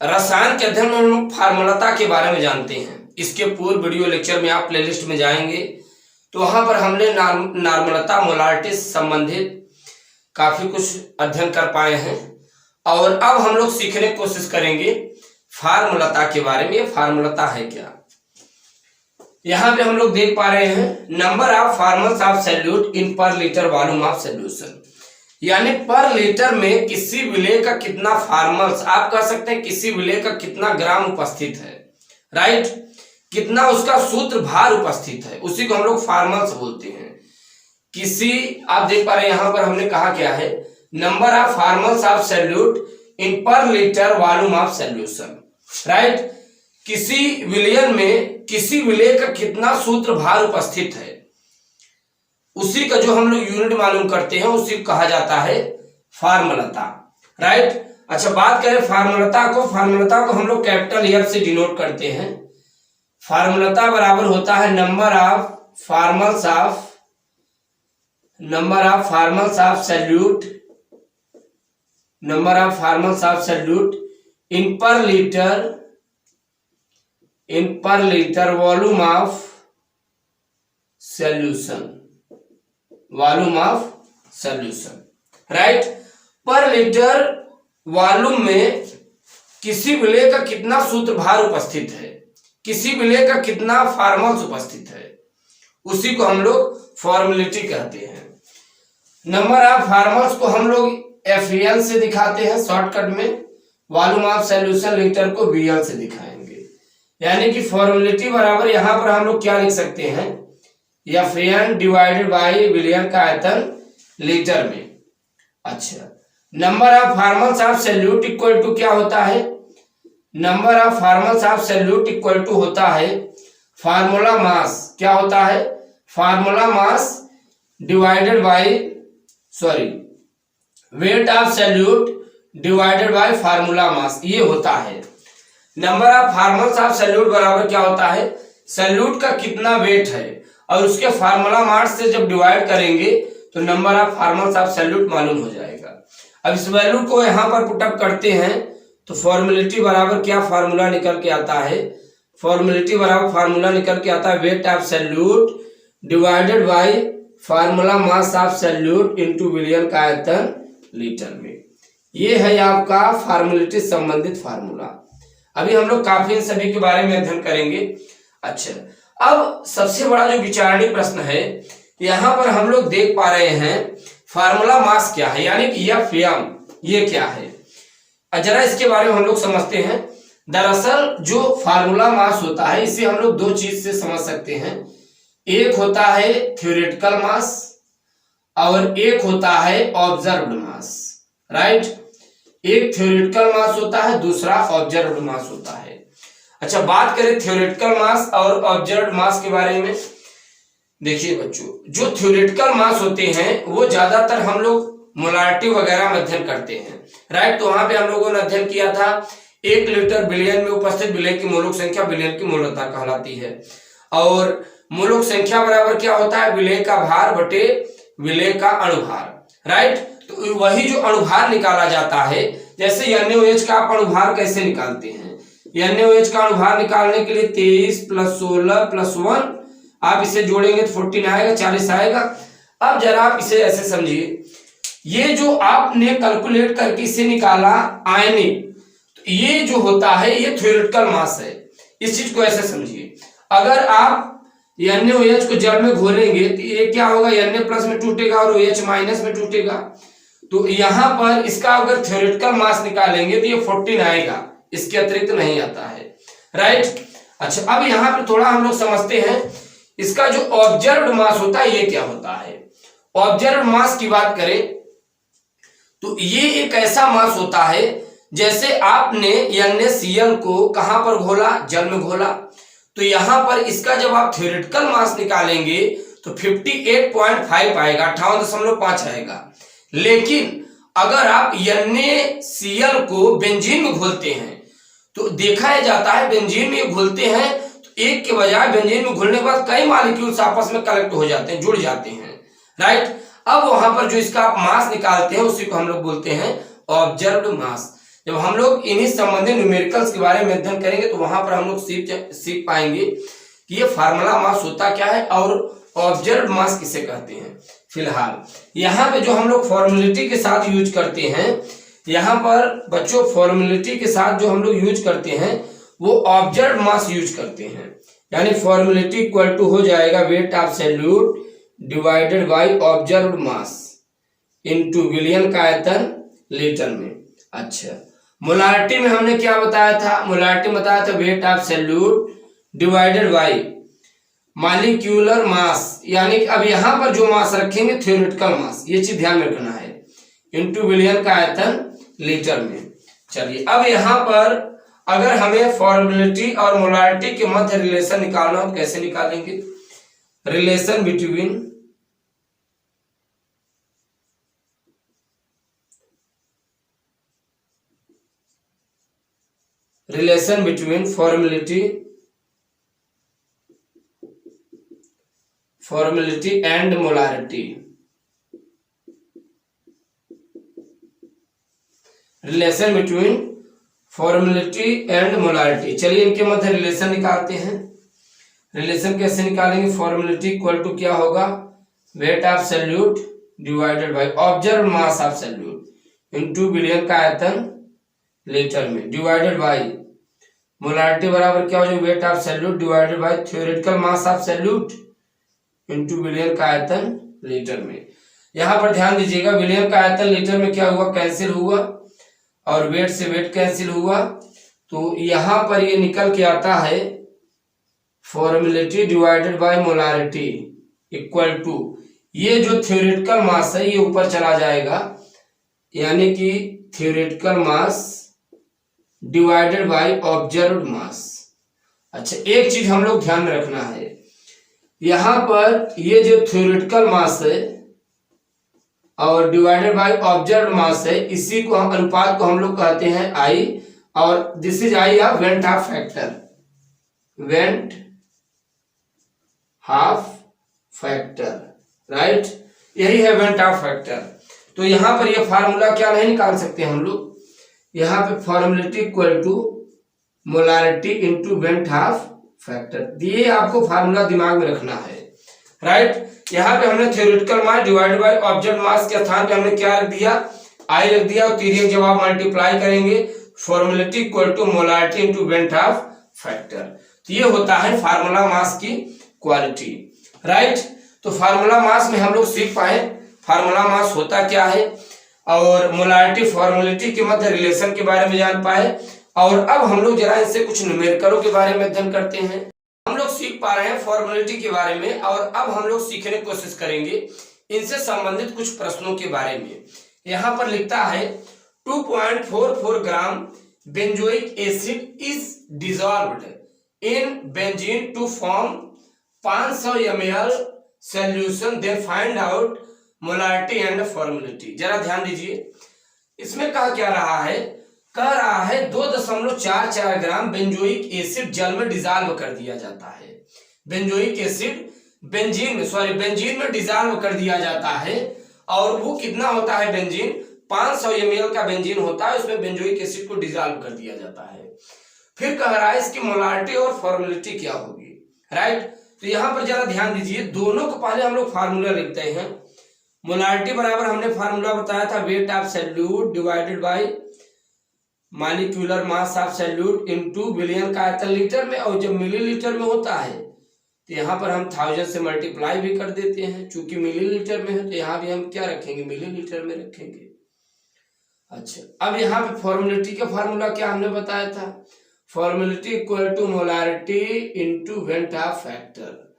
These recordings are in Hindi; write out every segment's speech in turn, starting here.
रसायन के अध्ययन में हम लोग फार्मूलता के बारे में जानते हैं। इसके पूर्व वीडियो लेक्चर में आप प्लेलिस्ट में जाएंगे तो वहां पर हमने नॉर्मलता मोलारिटी संबंधित काफी कुछ अध्ययन कर पाए हैं और अब हम लोग सीखने की कोशिश करेंगे फार्मूलता के बारे में। फार्मूलता है क्या, यहाँ पे हम लोग देख पा रहे हैं number of formals of solute in per litre volume of solution, यानी पर लीटर में किसी विलेय का कितना फार्मल्स, आप कह सकते हैं किसी विलेय का कितना ग्राम उपस्थित है, राइट, कितना उसका सूत्र भार उपस्थित है, उसी को हम लोग फार्मल्स बोलते हैं। किसी, आप देख पा रहे हैं यहाँ पर हमने कहा क्या है, number of formals of solute in per litre volume of solution, right, किसी विलयन में किसी विलेय का कितना सूत्र भार उपस्थित है, उसी का जो हम लोग यूनिट मालूम करते हैं उसी को कहा जाता है फार्मूलता, राइट। अच्छा, बात करें फार्मूलता को हम लोग कैपिटल एफ से डिनोट करते हैं। फार्मूलता बराबर होता है number of formals of solute in per litre volume of solution, right. Per litre volume में किसी विलेय का कितना सूत्र भार उपस्थित है, किसी विलेय का कितना फार्मल्स उपस्थित है, उसी को हम लोग फॉर्मुलेटी कहते हैं। नंबर ऑफ फार्मल्स को हम लोग FL से दिखाते हैं शॉर्टकट में, वॉल्यूम ऑफ सॉल्यूशन लीटर को BL से दिखाएंगे। यानी कि फॉर्मुलेटी बराबर यहां पर हम लोग क्या लिख सकते हैं, FN डिवाइडेड बाई विलियन का आयतन लीटर में। अच्छा, number of formals of solute equal to क्या होता है, number of formals of solute equal to होता है फार्मूला मास, क्या होता है, formula mass divided by weight of solute divided by formula mass, ये होता है। Number of formals of solute बराबर क्या होता है, सॉल्यूट का कितना वेट है और उसके फार्मूला मास से जब डिवाइड करेंगे तो number of formals of solute मालूम हो जाएगा। अब इस वैल्यू को यहां पर पुटअप करते हैं तो फॉर्मुलेटी बराबर क्या फार्मूला निकल के आता है, फॉर्मुलेटी बराबर फार्मूला निकल के आता है weight of solute divided by formula mass of solute into विलियन का आयतन लीटर में। ये है आपका फार्मुलेटी संबंधित फार्मूला। अभी हम लोग काफी इन सभी के बारे में अध्ययन करेंगे। अच्छा, अब सबसे बड़ा जो विचारणीय प्रश्न है, यहां पर हम लोग देख पा रहे हैं फार्मूला मास क्या है, यानी कि FM ये क्या है। जरा इसके बारे में हम लोग समझते हैं। दरअसल जो फार्मूला मास होता है इसे हम लोग दो चीज से समझ सकते हैं, एक होता है थ्योरेटिकल मास और एक होता है ऑब्जर्व्ड मास, राइट। एक थ्योरेटिकल मास होता है, दूसरा ऑब्जर्व्ड मास होता है। अच्छा, बात करें थ्योरेटिकल मास और ऑब्जर्व्ड मास के बारे में। देखिए बच्चों, जो थ्योरेटिकल मास होते हैं वो ज्यादातर हम लोग मोलारिटी वगैरह में अध्ययन करते हैं, राइट। तो वहां पे हम लोगों ने अध्ययन किया था 1 लीटर बिलियन में उपस्थित विलेय की मोलक संख्या बिलियन की मोलकता कहलाती है, और मोलक संख्या बराबर क्या होता है, विलेय का भार बटे विलेय का अणुभार, राइट। तो वही जो अणुभार निकाला जाता है, जैसे NaOH का आप अणुभार कैसे निकालते हैं, NaOH का अणुभार निकालने के लिए 23 + 16 + 1 आप इसे जोड़ेंगे तो 14 आएगा, 40 आएगा। अब जरा आप इसे ऐसे समझिए, ये जो आपने कैलकुलेट करके इसे निकाला आयनिक, तो ये जो होता है ये थ्योरेटिकल मास है। इस चीज को ऐसे समझिए, अगर आप NaOH को जल में घोलेंगे तो ये क्या होगा, Na+ में टूटेगा और OH- में टूटेगा। तो यहां पर इसका अगर थ्योरेटिकल मास निकालेंगे तो ये 14 आएगा, इसके अतिरिक्त नहीं आता है, राइट। अच्छा, अब यहां पर थोड़ा हम लोग समझते हैं इसका जो ऑब्जर्व्ड मास होता है ये क्या होता है। ऑब्जर्व्ड मास की बात करें तो ये एक ऐसा मास होता है जैसे आपने NaCl को कहां पर घोला, जल में घोला, तो यहां पर इसका जब आप थ्योरेटिकल मास निकालेंगे तो 58.5 आएगा, 58.5 आएगा। लेकिन अगर आप NaCl को बेंजीन में घोलते हैं तो देखा जाता है बेंजीन में घुलते हैं तो एक के बजाय बेंजीन में घुलने के बाद कई मॉलिक्यूल्स आपस में कलेक्ट हो जाते हैं, जुड़ जाते हैं, राइट। अब वहां पर जो इसका आप मास निकालते हैं उसी को हम लोग बोलते हैं ऑब्जर्व्ड मास। जब हम लोग इन्हीं संबंधित न्यूमेरिकल्स के बारे में अध्ययन करेंगे तो वहां पर हम लोग सीख पाएंगे कि ये फार्मूला मास होता क्या है और ऑब्जर्व मास किसे कहते हैं। फिलहाल यहाँ पे जो हम लोग फॉर्मेलिटी के साथ यूज करते हैं, यहाँ पर बच्चों फॉर्मेलिटी के साथ जो हम लोग यूज करते हैं वो ऑब्जर्व मास यूज करते हैं। यानी फॉर्मेलिटी इक्वल टू हो जाएगा weight of solute divided by observed mass into विलियन का आयतन लीटर में। अच्छा, मोलारिटी में हमने क्या बताया था? मोलारिटी बताया था weight of solute divided by molecular मास, यानी कि अब यहां पर जो मास रखेंगे थ्योरेटिकल मास, ये चीज ध्यान में रखना है, इनटू विलियन का आयतन लीटर में। चलिए अब यहां पर अगर हमें फॉर्मेलिटी और मोलारिटी के मध्य रिलेशन निकालना हो तो कैसे निकालेंगे? Relation between formality and molarity. Relation between formality and molarity. चलिए इनके मध्य रिलेशन निकालते हैं। रिलेशन कैसे निकालेंगे? फॉर्मेलिटी इक्वल टू क्या होगा? Weight of solute divided by observe mass of solute into विलियन का आयतन लीटर में डिवाइडेड बाय मोलारिटी बराबर क्या हो जाएगा? Weight of solute divided by theoretical mass of solute into विलियन का आयतन लीटर में। यहां पर ध्यान दीजिएगा, विलियन का आयतन लीटर में क्या हुआ? कैंसिल हुआ और वेट से वेट कैंसिल हुआ, तो यहां पर ये निकल के आता है formality divided by molarity equal to, ये जो थ्योरेटिकल मास है ये ऊपर चला जाएगा, यानी कि theoretical mass divided by observed mass. अच्छा, एक चीज हम लोग ध्यान में रखना है, यहां पर ये जो थ्योरेटिकल मास है और डिवाइडेड बाय ऑब्जर्व्ड मास है, इसी को हम अनुपात को हम लोग कहते हैं आई, और this is I of went Hoff factor, went Hoff factor, right, यही है वेंट हाफ फैक्टर। तो यहां पर ये फार्मूला क्या नहीं निकाल सकते हम लोग, यहाँ पे formality equal to molarity into van't Hoff factor, ये आपको फार्मूला दिमाग में रखना है, राइट। यहाँ पे हमने theoretical mass divided by observe mass के स्थान पे हमने क्या रख दिया? आई रख दिया, और तिर्यक जब आप मल्टीप्लाई करेंगे formality equal to molarity into van't Hoff factor, तो ये होता है फार्मूला मास की क्वालिटी, राइट। तो फार्मूला मास में हम लोग सीख पाए फार्मूला मास होता क्या है, और मोलारिटी फॉर्मेलिटी के मध्य रिलेशन के बारे में जान पाए। और अब हम लोग जरा इनसे कुछ न्यूमेरिकलों के बारे में अध्ययन करते हैं। हम लोग सीख पा रहे हैं फॉर्मेलिटी के बारे में, और अब हम लोग सीखने की कोशिश करेंगे इनसे संबंधित कुछ प्रश्नों के बारे में। यहाँ पर लिखता है 2.44 gram benzoic acid is dissolved in benzene to form 500 ml solution, then find out molarity and formality. जरा ध्यान दीजिए, इसमें कहा क्या रहा है? कह रहा है 2.44 ग्राम बेंजोइक एसिड जल में डिजॉल्व कर दिया जाता है। बेंजोइक एसिड बेंजीन में डिजॉल्व कर दिया जाता है, और वो कितना होता है? बेंजीन 500 ml का बेंजीन होता है, उसमें बेंजोइक एसिड को डिजॉल्व कर दिया जाता है। फिर कह रहा है इसकी मोलारिटी और फॉर्मेलिटी क्या होगी, राइट। तो यहां पर जरा ध्यान दीजिए, दोनों को पहले हम लोग फार्मूला लिखते हैं। मोलारिटी बराबर हमने फार्मूला बताया था weight of solute divided by molecular mass of solute into विलियन का आयतन लीटर में, और जब मिलीलीटर में होता है तो यहाँ पर हम 1000 से मल्टीप्लाई भी कर देते हैं, चूंकि मिलीलीटर में है तो यहाँ भी हम क्या रखेंगे? मिलीलीटर में रखेंगे। अच्छा, अब यहाँ पे फॉर्मेलिटी का फार्मूला क्या हमने बताया था? Formality equal to molarity into van't Hoff factor,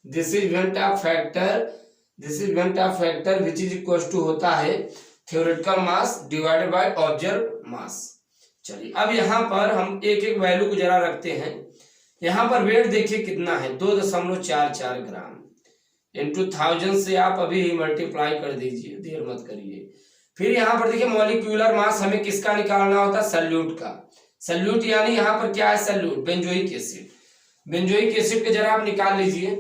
this is van't Hoff factor, this is van't Hoff factor which is equal to होता है theoretical mass divided by observe mass. चलिए अब यहाँ पर हम एक एक वैल्यू को जरा रखते हैं। यहाँ पर वेट देखिए कितना है? 2.44 ग्राम इंटू 1000 से आप अभी ही मल्टीप्लाई कर दीजिए, देर मत करिए। फिर यहाँ पर देखिए मॉलिक्यूलर मास हमें किसका निकालना होता है? सॉल्यूट का। सॉल्यूट यानी यहाँ पर क्या है? Solute benzoic acid. Benzoic acid के जरा आप निकाल लीजिए।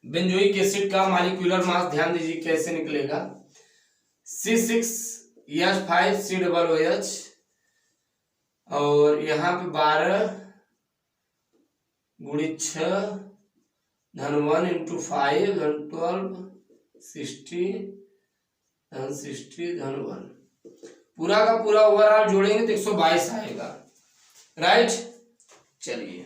बेंजोइक एसिड का मॉलिक्यूलर मास ध्यान दीजिए कैसे निकलेगा? C6H5COOH और यहाँ पे 12 गुणित 6 धन 1 इंटू 5 धन 12 60 धन 60 धन 1, पूरा का पूरा ओवरऑल जोड़ेंगे तो 122 आएगा। राइट, चलिए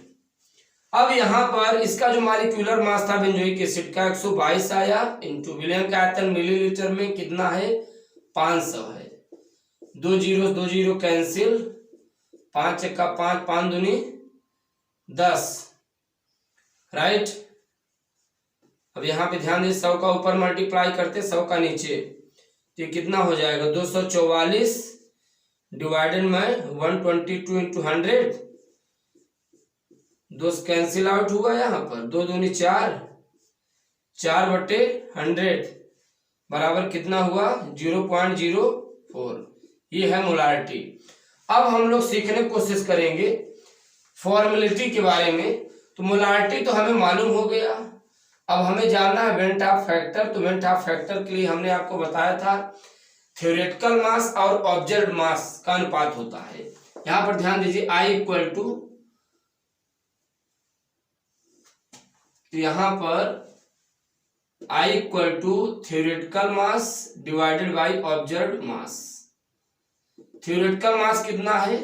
अब यहाँ पर इसका जो मॉलिक्यूलर मास था बेंजोइक एसिड का 122 आया, इंटू विलयन का आयतन मिलीलीटर में कितना है 500 है। 2 जीरो कैंसिल, 5 1 5, 5 दूनी 10। राइट, अब यहाँ पे ध्यान दे 100 का ऊपर मल्टीप्लाई करते 100 का नीचे, तो ये कितना हो जाएगा 244 डिवाइडेड में 122 इंटू 100, 2 कैंसिल आउट हुआ यहाँ पर, 2 दूनी 4, 4/100 बराबर कितना हुआ 0.04। ये है मोलारिटी। अब हम लोग सीखने की कोशिश करेंगे फॉर्मेलिटी के बारे में। तो मोलारिटी तो हमें मालूम हो गया, अब हमें जानना है वेंट ऑफ फैक्टर। तो वेंट ऑफ फैक्टर के लिए हमने आपको बताया था थ्योरेटिकल मास और ऑब्जर्व्ड मास का अनुपात होता है। यहां पर ध्यान दीजिए I इक्वल टू, यहां पर I equal to theoretical mass divided by observed mass. Theoretical mass कितना है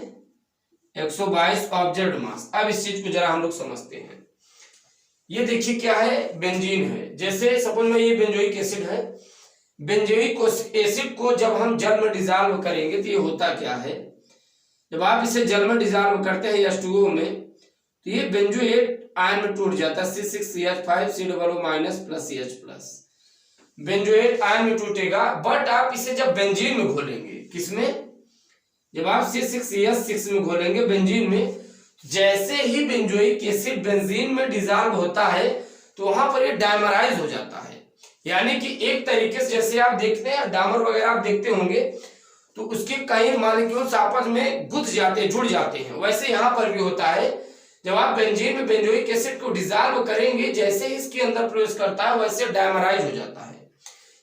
122, ऑब्जर्व्ड मास। अब इस चीज को जरा हम लोग समझते हैं। ये देखिए क्या है, बेंजीन है। जैसे सपोज में ये बेंजोइक एसिड है, बेंजोइक एसिड को जब हम जल में डिजॉल्व करेंगे तो ये होता क्या है, जब आप इसे जल में डिजॉल्व करते हैं H2O में, तो ये बेंजोएट आयन में टूट जाता है C6CH5 C++ plus CH+। Benzoate ion में टूटेगा, बट आप इसे जब बेंजीन में घोलेंगे, किसमें, जब आप C6CH6 में घोलेंगे बेंजीन में, जैसे ही बेंजोइक एसिड बेंजीन में डिजॉल्व होता है तो वहां पर ये डायमराइज हो जाता है। यानी कि एक तरीके से जैसे आप देखते हैं डामर वगैरह आप देखते होंगे तो उसके कई मॉलिक्यूल्स आपस में गुथ जाते हैं, जुड़ जाते हैं, वैसे यहां पर भी होता है। जब आप बेंजीन में बेंजोइक एसिड को डिजॉल्व करेंगे, जैसे ही इसके अंदर प्रवेश करता है वैसे डायमराइज हो जाता है।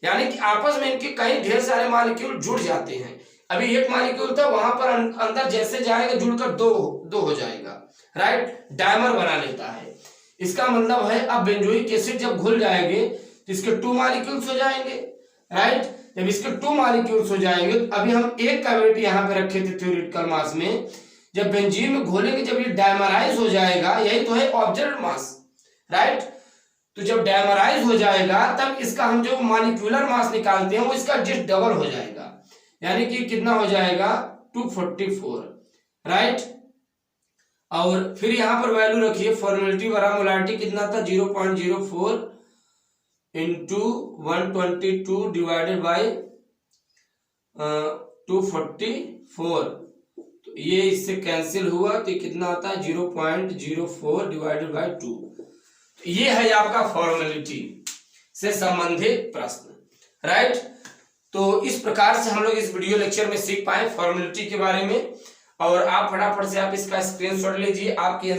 यानी कि आपस में इनके कई ढेर सारे मॉलिक्यूल जुड़ जाते हैं। अभी एक मॉलिक्यूल था, वहां पर अंदर जैसे जाएगा जुड़कर दो हो जाएगा। राइट, डायमर बना लेता है। इसका मतलब है अब बेंजोइक एसिड जब घुल जाएंगे तो इसके 2 मॉलिक्यूल्स हो जाएंगे। राइट, जब इसके 2 मॉलिक्यूल्स हो जाएंगे, तो अभी हम एक कैविटी यहाँ पे रखे थे थ्योरेटिकल मास में, जब बेंजीन में घोलेंगे जब ये डायमराइज हो जाएगा, यही तो है ऑब्जर्व्ड मास। राइट, तो जब डायमराइज हो जाएगा तब इसका हम जो मॉलिक्यूलर मास निकालते हैं वो इसका जस्ट डबल हो जाएगा, यानी कि कितना हो जाएगा 244। राइट, और फिर यहां पर वैल्यू रखिए फॉर्मेलिटी बराबर मोलारिटी कितना था 0.04 इंटू 122 डिवाइडेड बाई 244। तो ये इससे कैंसिल हुआ तो कितना आता है 0.04 डिवाइडेड बाई 2। तो ये है आपका फॉर्मेलिटी से संबंधित प्रश्न। राइट, तो इस प्रकार से हम लोग इस वीडियो लेक्चर में सीख पाए फॉर्मेलिटी के बारे में। और आप फटाफट से आप इसका स्क्रीनशॉट लीजिए, आपके